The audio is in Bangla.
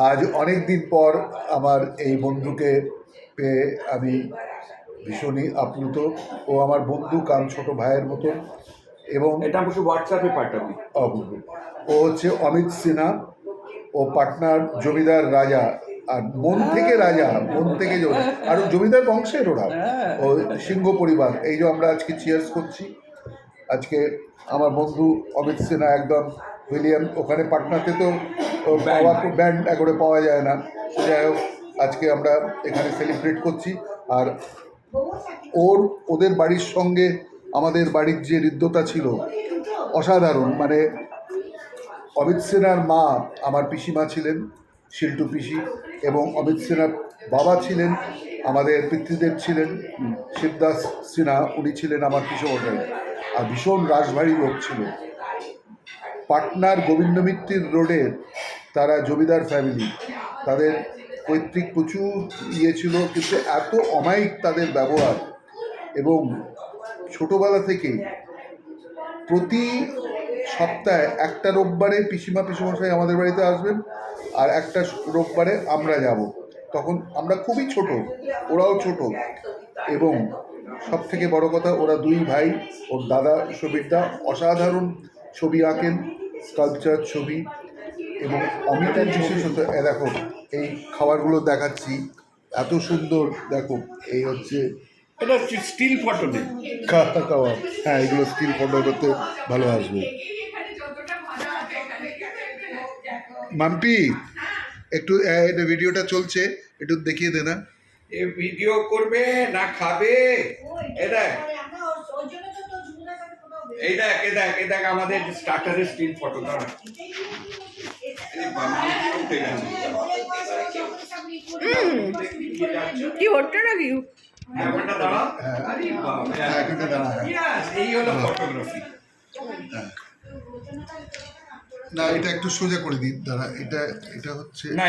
আজ অনেক দিন পর আমার এই বন্ধুকে পেয়ে আমি ভীষণই আপ্লুত। ও আমার বন্ধু, কারণ ছোট ভাইয়ের মতো। এবং এটা আমাকে হোয়াটসঅ্যাপে পাঠাবি। ও হচ্ছে অমিত সিনহা। ও পাটনার জমিদার রাজা, আর মন থেকে রাজা, মন থেকে জমিদার, আর জমিদার বংশের ওরা। ও সিংহ পরিবার। এই যে আমরা আজকে চিয়ার্স করছি। আজকে আমার বন্ধু অমিত সিনহা একদম উইলিয়াম, ওখানে পাটনাতে তো পাওয়া ব্যান্ড একবারে পাওয়া যায় না। যাই হোক, আজকে আমরা এখানে সেলিব্রেট করছি। আর ওদের বাড়ির সঙ্গে আমাদের বাড়ির যে হৃদ্যতা ছিল অসাধারণ। মানে অমিত সিনহার মা আমার পিসিমা ছিলেন, শিল্টু পিসি, এবং অমিত সিনহার বাবা ছিলেন, আমাদের পিতৃদেব ছিলেন শিবদাস সিনহা, উনি ছিলেন আমার পিসমশাই। আর ভীষণ রাশভারী লোক ছিল। পাটনার গোবিন্দ মিত্তির রোডের তারা জমিদার ফ্যামিলি, তাদের পৈতৃক প্রচুর ছিল, কিন্তু এত অমায়িক তাদের ব্যবহার। এবং ছোটোবেলা থেকে প্রতি সপ্তাহে একটা রোববারে পিসিমা পিসমশাই আমাদের বাড়িতে আসবেন, আর একটা রোববারে আমরা যাব। তখন আমরা খুবই ছোট, ওরাও ছোট। এবং সব থেকে বড় কথা, ওরা দুই ভাই, ওর দাদা সবিরদা অসাধারণ ছবি আঁকেন, স্কাল্পচার ছবি। এবং অমিতের বিশেষত দেখো, এই খাবারগুলো দেখাচ্ছি, এত সুন্দর। দেখো, এই হচ্ছে এটা স্টিল ফটো নেই, কাবাব। হ্যাঁ, এগুলো স্টিল ফটো করতে ভালো আসবে। মাম্পি, একটু এটা ভিডিওটা চলছে, একটু দেখিয়ে দে না। এ ভিডিও করবে না খাবে? এই দেখ আমাদের স্টার্টারের স্টিল ফটো। দাঁড়া, কি হচ্ছে নাকি? এই হলো ফটোগ্রাফি। না, এটা একটু সোজা করে দিন। দাঁড়া, এটা হচ্ছে না।